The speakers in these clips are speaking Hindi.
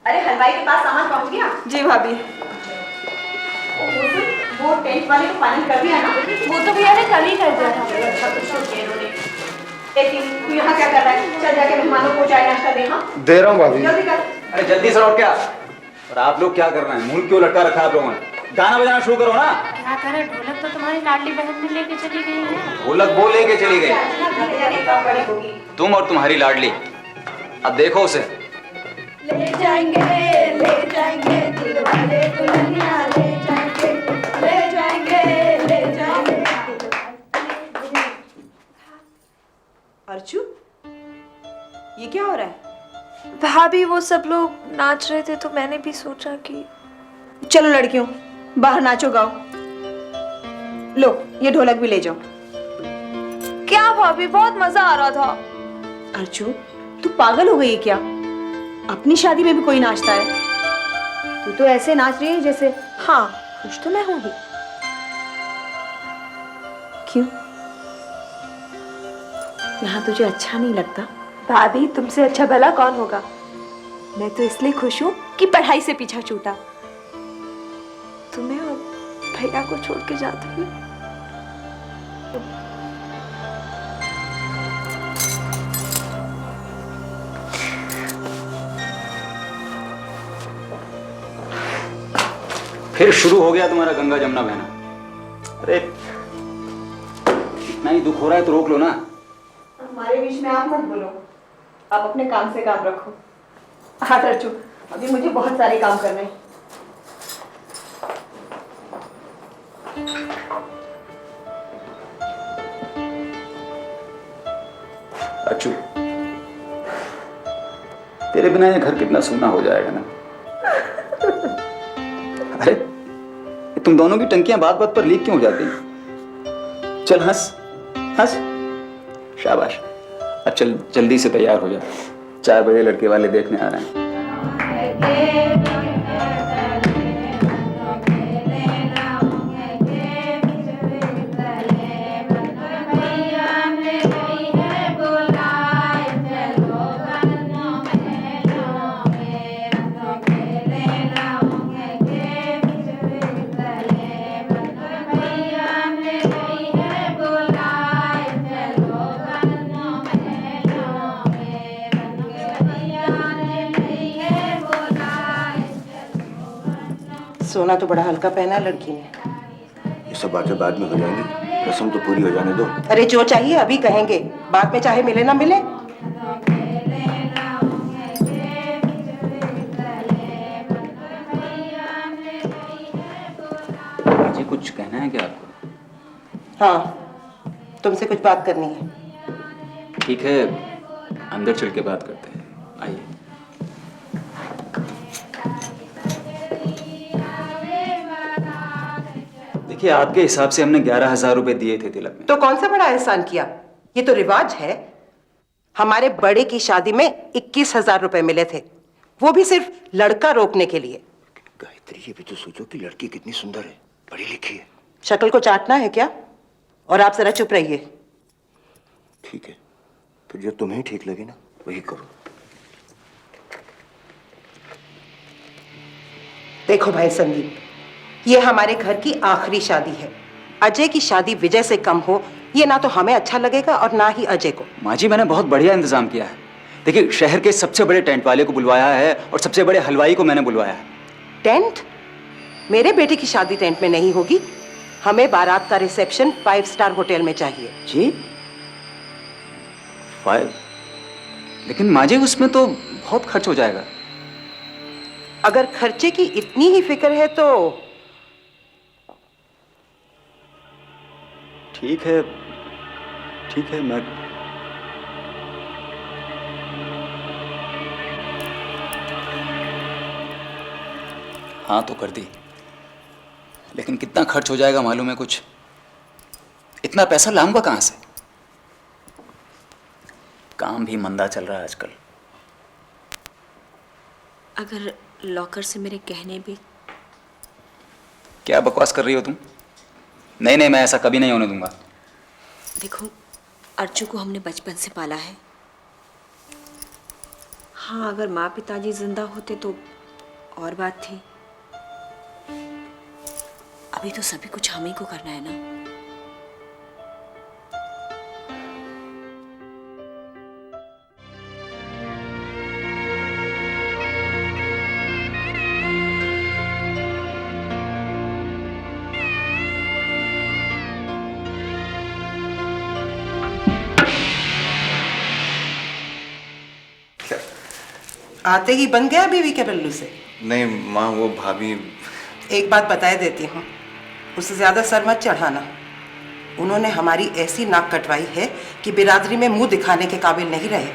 अरे हलवाई के पास सामान पहुंच गया? जी भाभी। वो टेंट वाले को फाइनल कर दिया ना? वो तो भैया ने कल ही कर दिया था। तू यहाँ क्या कर रहा है? चल जाके मेहमानों को चाय नाश्ता दे। हाँ दे रहा हूँ भाभी। जल्दी कर। अरे जल्दी से लौट क्या? और आप लोग क्या कर रहे हैं? मुंह क्यों लटका रखा है आप लोगों ने? गाना बजाना शुरू करो ना। क्या करे, ढोलक तो तुम्हारी लाडली बहन ने लेके चली गई है। ढोलक वो लेके चली गई, तुम और तुम्हारी लाडली। अब देखो उसे। ले जाएंगे दिलवाले दुल्हनिया, ले जाएंगे अर्चू, ये क्या हो रहा है? भाभी वो सब लोग नाच रहे थे तो मैंने भी सोचा कि चलो लड़कियों, बाहर नाचो गाओ। लो ये ढोलक भी ले जाओ। क्या भाभी, बहुत मजा आ रहा था। अर्चू तू पागल हो गई है क्या? अपनी शादी में भी कोई नाचता है? तू तो ऐसे नाच रही है जैसे। हाँ खुश तो मैं होंगी। क्यों, यहाँ तुझे अच्छा नहीं लगता? भाभी तुमसे अच्छा भला कौन होगा। मैं तो इसलिए खुश हूँ कि पढ़ाई से पीछा छूटा। तुम्हें और भैया को छोड़ के जाती हूँ। फिर शुरू हो गया तुम्हारा गंगा जमुना बहना। अरे इतना ही दुख हो रहा है तो रोक लो ना। हमारे बीच में आप मत बोलो, आप अपने काम से काम रखो। हाँ अर्चू, अभी मुझे बहुत सारे काम करने हैं। अच्छू, तेरे बिना ये घर कितना सूना हो जाएगा ना। अरे तुम दोनों की टंकियां बात बात पर लीक क्यों हो जाती? चल हंस हंस, शाबाश। अब चल जल्दी से तैयार हो जा, 4 बजे लड़के वाले देखने आ रहे हैं। सोना तो बड़ा हल्का पहना लड़की ने। ये सब बातें बाद में हो जाएंगी, रस्म तो पूरी हो जाने दो। अरे जो चाहिए अभी कहेंगे, बाद में चाहे मिले ना मिले। जी कुछ कहना है क्या आपको? हाँ तुमसे कुछ बात करनी है। ठीक है, अंदर चल के बात करते हैं, आइए। देखिए आपके हिसाब से हमने 11,000 रुपए दिए थे तिलक में। तो कौन सा बड़ा एहसान किया? ये तो रिवाज है। हमारे बड़े की शादी में 21,000 रुपए मिले थे, वो भी सिर्फ लड़का रोकने के लिए। गायत्री ये भी तो सोचो कि लड़की कितनी सुंदर है, पढ़ी लिखी है। शक्ल को चाटना है क्या? और आप जरा चुप रहिए। ठीक है, फिर जो तुम्हें ठीक लगे ना वही करो। देखो भाई संदीप, ये हमारे घर की आखिरी शादी है। अजय की शादी विजय से कम हो ये ना तो हमें अच्छा लगेगा और ना ही अजय को। माँ जी मैंने बहुत बढ़िया इंतजाम किया है। देखिए शहर के सबसे बड़े टेंट वाले को बुलवाया है और सबसे बड़े हलवाई को मैंने बुलवाया है। टेंट? मेरे बेटे की शादी टेंट में नहीं होगी। हमें बारात का रिसेप्शन 5 स्टार होटल में चाहिए। जी 5? लेकिन माँ जी उसमें तो बहुत खर्च हो जाएगा। अगर खर्चे की इतनी ही फिक्र है तो ठीक है मैं हाँ तो कर दी, लेकिन कितना खर्च हो जाएगा मालूम है कुछ? इतना पैसा लाऊंगा कहां से? काम भी मंदा चल रहा है आजकल। अगर लॉकर से मेरे गहने भी। क्या बकवास कर रही हो तुम? नहीं मैं ऐसा कभी नहीं होने दूंगा। देखो अर्जू को हमने बचपन से पाला है, हाँ, अगर माँ पिताजी जिंदा होते तो और बात थी। अभी तो सभी कुछ हम ही को करना है ना। आते ही बन गया बीवी के बल्लू से। नहीं माँ, वो भाभी। एक बात बताए देती हूँ, उससे ज्यादा सर मत चढ़ाना। उन्होंने हमारी ऐसी नाक कटवाई है कि बिरादरी में मुंह दिखाने के काबिल नहीं रहे।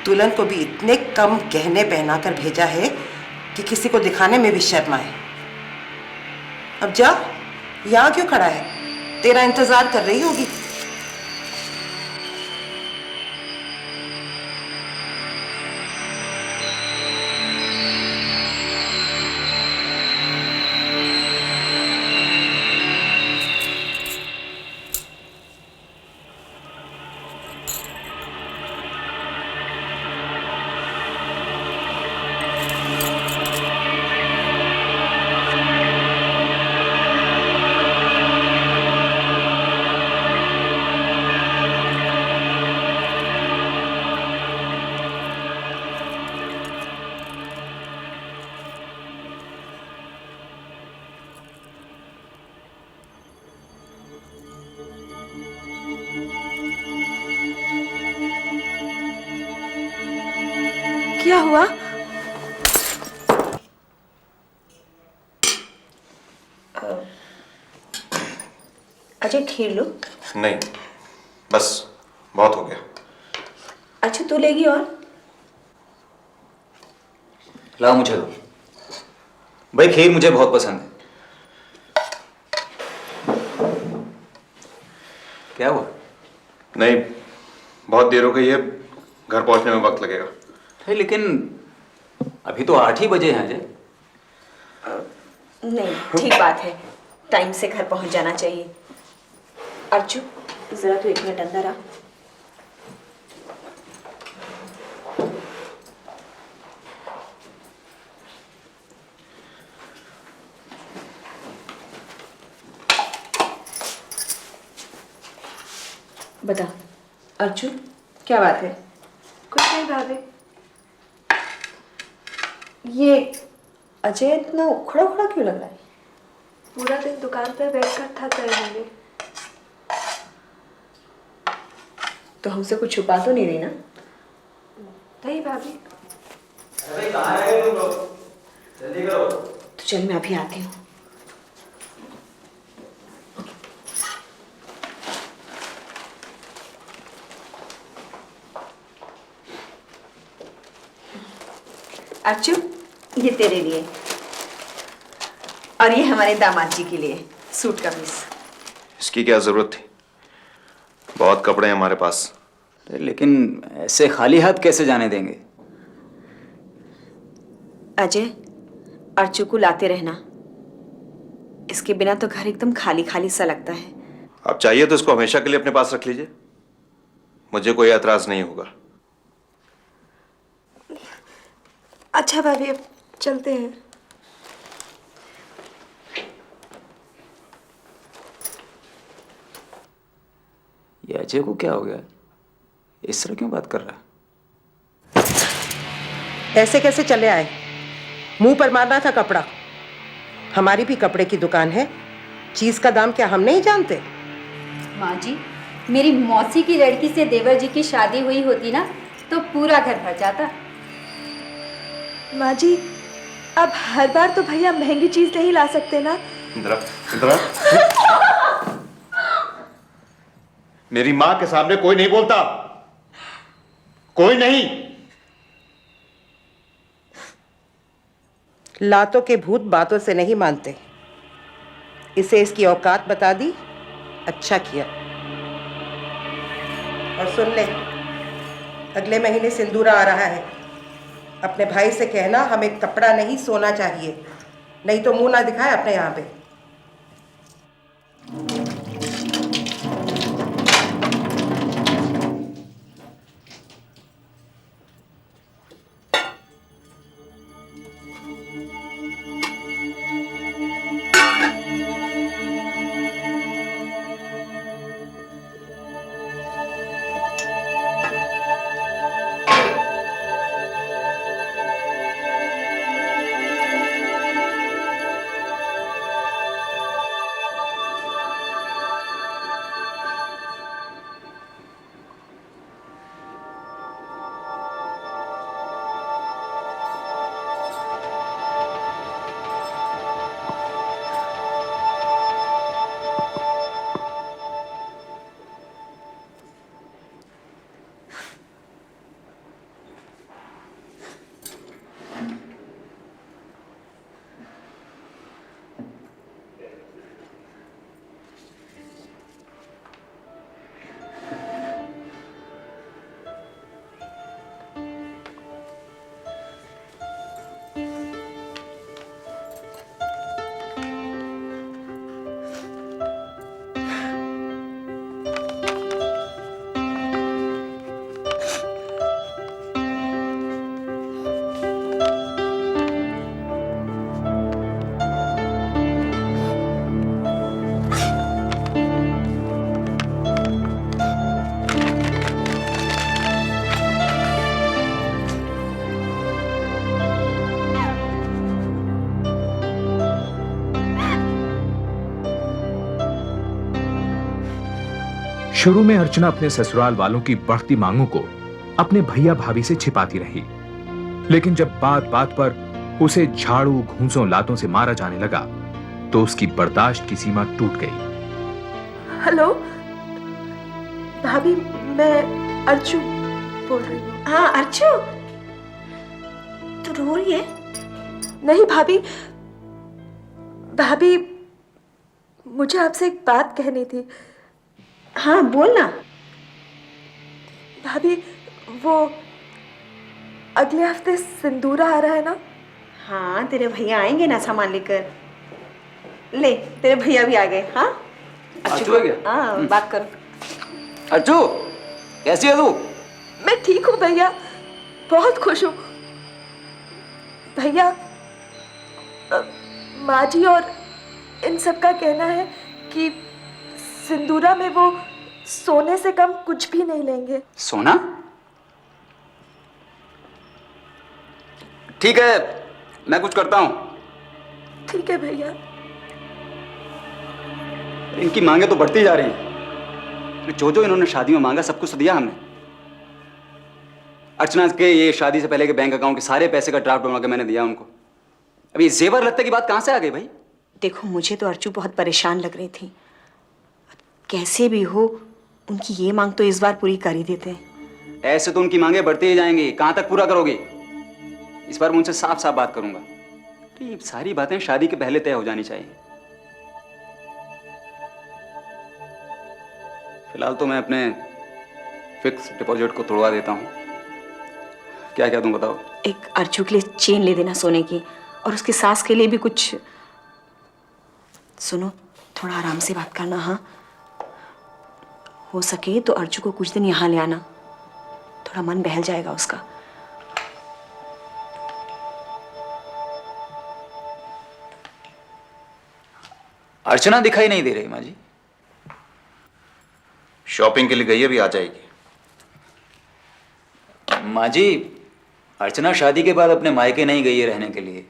दुल्हन को भी इतने कम गहने पहनाकर भेजा है कि किसी को दिखाने में भी शर्म आए। अब जा, यहाँ क्यों खड़ा है? तेरा इंतजार कर रही होगी। क्या हुआ? अजय खीर लो। नहीं, बस बहुत हो गया। अच्छा तू लेगी और? लाओ मुझे दो। भाई खीर मुझे बहुत पसंद है। क्या हुआ? नहीं, बहुत देर हो गई है, घर पहुंचने में वक्त लगेगा। है लेकिन अभी तो 8 ही बजे हैं अजय। नहीं, ठीक बात है, टाइम से घर पहुंच जाना चाहिए। अर्जू जरा तू 1 मिनट अंदर आ। बता अर्जू, क्या बात है? कुछ नहीं भाभी। ये अजय इतना उखड़ा उखड़ा क्यों लग रहा है? पूरा दिन दुकान पर बैठकर थक गए होंगे। तो हमसे कुछ छुपा तो नहीं रही ना? नहीं भाभी। तो चल मैं अभी आती हूँ। अर्चू, ये तेरे लिए और ये हमारे दामाद जी के लिए सूट कमीज। इसकी क्या जरूरत थी? बहुत कपड़े हैं हमारे पास। लेकिन ऐसे खाली हाथ कैसे जाने देंगे? अजय, अर्चू को लाते रहना, इसके बिना तो घर एकदम खाली खाली सा लगता है। आप चाहिए तो इसको हमेशा के लिए अपने पास रख लीजिए, मुझे कोई एतराज नहीं होगा। अच्छा भाभी, अब चलते हैं। ये अजय को क्या हो गया? इस तरह क्यों बात कर रहा है? ऐसे कैसे चले आए? मुंह पर मारना था कपड़ा। हमारी भी कपड़े की दुकान है, चीज का दाम क्या हम नहीं जानते? माँ जी, मेरी मौसी की लड़की से देवर जी की शादी हुई होती ना तो पूरा घर भर जाता। माँ जी, अब हर बार तो भैया महंगी चीज नहीं ला सकते ना। इंदिरा, इंदिरा। मेरी मां के सामने कोई नहीं बोलता, कोई नहीं। लातों के भूत बातों से नहीं मानते। इसे इसकी औकात बता दी, अच्छा किया। और सुन ले, अगले महीने सिंदूरा आ रहा है। अपने भाई से कहना हमें कपड़ा नहीं सोना चाहिए, नहीं तो मुंह ना दिखाए अपने यहाँ पे। शुरू में अर्चना अपने ससुराल वालों की बढ़ती मांगों को अपने भैया भाभी से छिपाती रही, लेकिन जब बात बात पर उसे झाड़ू घूंसों लातों से मारा जाने लगा तो उसकी बर्दाश्त की सीमा टूट गई। हेलो भाभी, मैं अर्चू बोल रही हूँ। हाँ अर्चू, तू रो रही है? नहीं भाभी, भाभी मुझे आपसे एक बात कहनी थी। हाँ बोल ना। भाभी वो अगले हफ्ते सिंदूरा आ रहा है ना? हाँ तेरे भैया आएंगे ना सामान लेकर। ले तेरे भैया भी आ गए। हाँ अर्चू आ गया? हाँ बात करो। अर्चू कैसी है तू? मैं ठीक हूँ भैया, बहुत खुश हूँ भैया। माँ जी और इन सब का कहना है कि सिंदूरा में वो सोने से कम कुछ भी नहीं लेंगे। सोना? ठीक है, मैं कुछ करता हूं। ठीक है भैया। इनकी मांगे तो बढ़ती जा रही हैं। जो जो इन्होंने शादी में मांगा सब कुछ तो दिया हमने। अर्चना के ये शादी से पहले के बैंक अकाउंट के सारे पैसे का ड्राफ्ट बनवा के मैंने दिया उनको। अब ये जेवर लगते की बात कहां से आ गई भाई? देखो मुझे तो अर्चू बहुत परेशान लग रही थी। कैसे भी हो उनकी ये मांग तो इस बार पूरी कर ही देते हैं। ऐसे तो उनकी मांगे बढ़ती ही जाएंगी, कहां तक पूरा करोगे? इस बार मैं उनसे साफ साफ बात करूंगा। तो ये सारी बातें शादी के पहले तय हो जानी चाहिए। फिलहाल तो मैं अपने फिक्स डिपॉजिट को तोड़वा देता हूं। क्या क्या तुम बताओ? एक अर्चू के लिए चेन ले देना सोने की, और उसकी सास के लिए भी कुछ। सुनो थोड़ा आराम से बात करना। हाँ हो सके तो अर्चू को कुछ दिन यहाँ ले आना, थोड़ा मन बहल जाएगा उसका। अर्चना दिखाई नहीं दे रही माँ जी। शॉपिंग के लिए गई है, भी आ जाएगी। माँ जी, अर्चना शादी के बाद अपने मायके नहीं गई है रहने के लिए।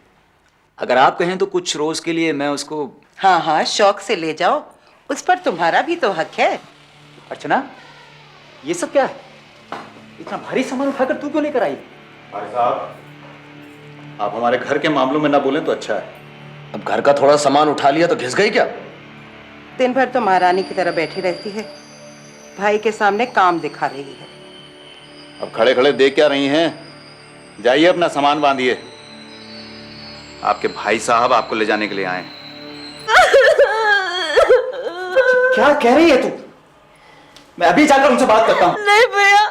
अगर आप कहें तो कुछ रोज के लिए मैं उसको। हाँ हाँ, शौक से ले जाओ, उस पर तुम्हारा भी तो हक है। अर्चना ये सब क्या है? इतना भारी सामान उठाकर तू क्यों लेकर आई? भाई साहब, आप हमारे घर के मामलों में ना बोलें तो अच्छा है। अब घर का थोड़ा सामान उठा लिया तो घिस गई क्या? दिन भर तो महारानी की तरह बैठी रहती है, भाई के सामने काम दिखा रही है। अब खड़े खड़े देख क्या रही हैं? जाइए अपना सामान बांधिए। आपके भाई साहब आपको ले जाने के लिए आए हैं। क्या कह रही है तू? मैं अभी जाकर उनसे बात करता हूँ। नहीं भैया,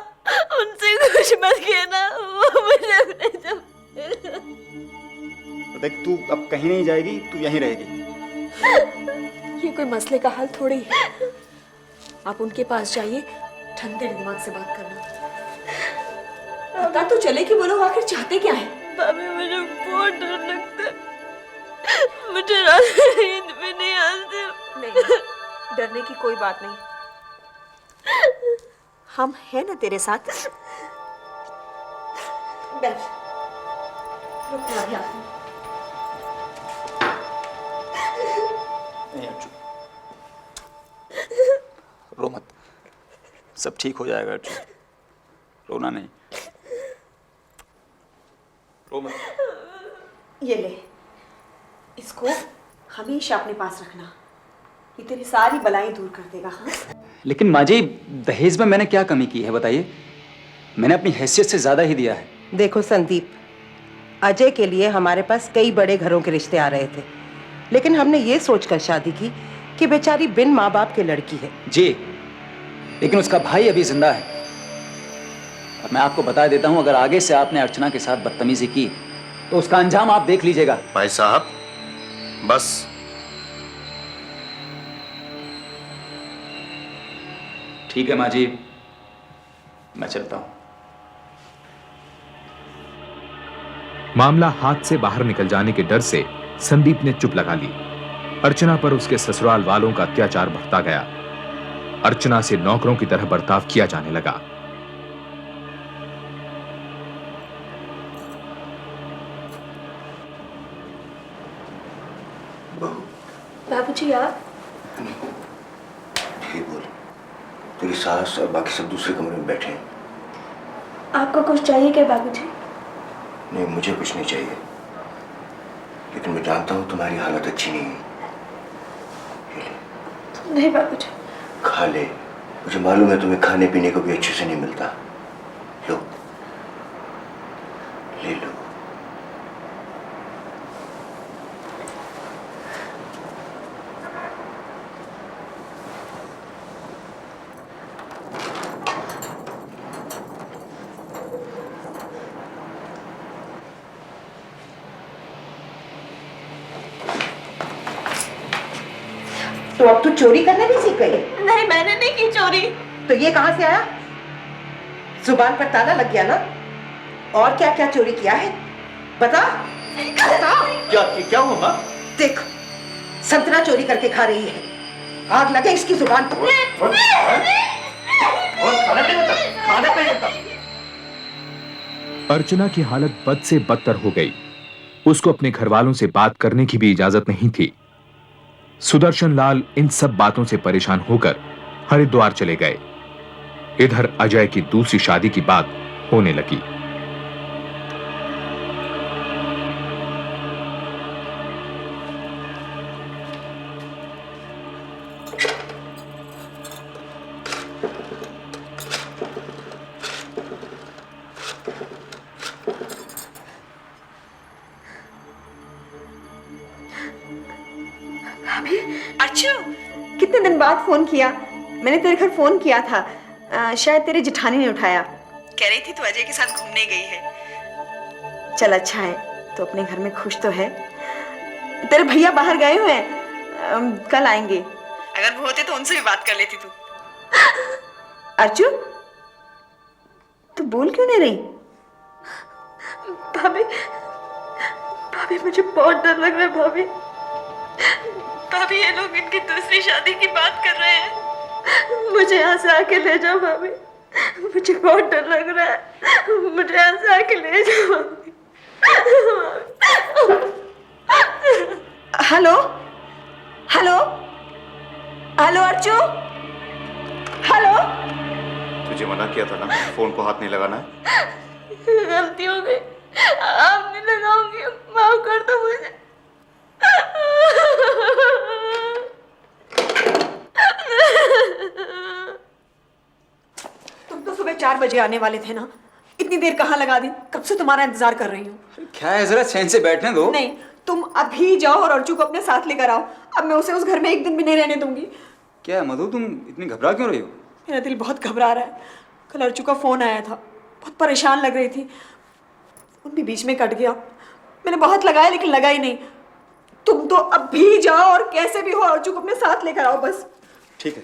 उनसे कुछ मत कहना, वो मुझे ले जाओ। देख तू अब कहीं नहीं जाएगी, तू यहीं रहेगी। ये कोई मसले का हल थोड़ी है। आप उनके पास जाइए, ठंडे दिमाग से बात करना। पता तो चले कि वो लोग आखिर चाहते क्या है। भाभी मुझे बहुत डर लगता है, मुझे रात नींद भी नहीं आती। नहीं, डरने की कोई बात नहीं, हम हैं ना तेरे साथ। बैठ, रुक जा अभी आती हूँ। नहीं अर्जु, रो मत, सब ठीक हो जाएगा अर्जु, रोना नहीं, रो मत। ये ले, इसको हमेशा अपने पास रखना, ये तेरी सारी बलाएं दूर कर देगा। हाँ लेकिन माँ जी, दहेज में मैंने क्या कमी की है बताइए? मैंने अपनी हैसियत से ज्यादा ही दिया है। देखो संदीप, अजय के लिए हमारे पास कई बड़े घरों के रिश्ते आ रहे थे, लेकिन हमने ये सोचकर शादी की कि बेचारी बिन माँ बाप की लड़की है। जी, लेकिन उसका भाई अभी जिंदा है। और मैं आपको बता देता हूं, अगर आगे से आपने अर्चना के साथ बदतमीजी की तो उसका अंजाम आप देख लीजिएगा। भाई साहब बस। ठीक है माँ जी, मैं चलता हूं। मामला हाथ से बाहर निकल जाने के डर से संदीप ने चुप लगा ली। अर्चना पर उसके ससुराल वालों का अत्याचार बढ़ता गया। अर्चना से नौकरों की तरह बर्ताव किया जाने लगा। बाबूजी आप? ठीक बोल। तेरी सास और बाकी सब दूसरे कमरे में बैठे हैं। आपको कुछ चाहिए क्या बाबूजी? नहीं, मुझे कुछ नहीं चाहिए, लेकिन मैं जानता हूँ तुम्हारी हालत अच्छी नहीं है। ये ले, नहीं बाबूजी। खा ले, मुझे मालूम है तुम्हें खाने पीने को भी अच्छे से नहीं मिलता। लो, ले लो। तो अब तू चोरी करने भी सीख गई? नहीं, मैंने नहीं की चोरी। तो ये कहां से आया? जुबान पर ताला लग गया ना? और क्या क्या चोरी किया है बता? बता। क्या हुआ माँ? देख, संतरा चोरी करके खा रही है। आग लगे इसकी जुबान पर। अर्चना की हालत बद से बदतर हो गई। उसको अपने घर वालों से बात करने की भी इजाजत नहीं थी। सुदर्शन लाल इन सब बातों से परेशान होकर हरिद्वार चले गए। इधर अजय की दूसरी शादी की बात होने लगी। अर्चू, कितने दिन बाद फोन किया? मैंने तेरे घर फोन किया था, शायद तेरी जेठानी ने उठाया। कह रही थी तू अजय के साथ घूमने गई है। चल अच्छा है, तो अपने घर में खुश तो है। तेरे भैया बाहर गए हुए हैं, कल आएंगे। अगर वो होते तो उनसे भी बात कर लेती तू। अर्चू, तू बोल क्यों नहीं रही? भाभी, भाभी मुझे बहुत डर लग रहा है। भाभी, भाभी ये लोग इनकी दूसरी शादी की बात कर रहे हैं। मुझे यहाँ से आके ले जाओ भाभी, मुझे बहुत डर लग रहा है। मुझे यहाँ से आके ले जाओ भाभी। Hello hello hello Archu, hello. तुझे मना किया था ना फोन को हाथ नहीं लगाना है। गलती हो गई, आप नहीं लगाऊंगी, माफ कर दो मुझे। तुम तो सुबह 4 बजे आने वाले थे ना, इतनी देर कहाँ लगा दी? कब से तुम्हारा इंतजार कर रही हूँ। क्या है, जरा चैन से बैठने दो। नहीं, तुम अभी जाओ और अर्चू को अपने साथ लेकर आओ। अब मैं उसे उस घर में एक दिन भी नहीं रहने दूंगी। क्या है मधु, तुम इतनी घबरा क्यों रही हो? मेरा दिल बहुत घबरा रहा है। कल अर्चू का फोन आया था, बहुत परेशान लग रही थी। फोन भी बीच में कट गया। मैंने बहुत लगाया लेकिन लगा ही नहीं। तुम तो अभी जाओ और कैसे भी हो अर्चू को अपने साथ लेकर आओ बस। ठीक है।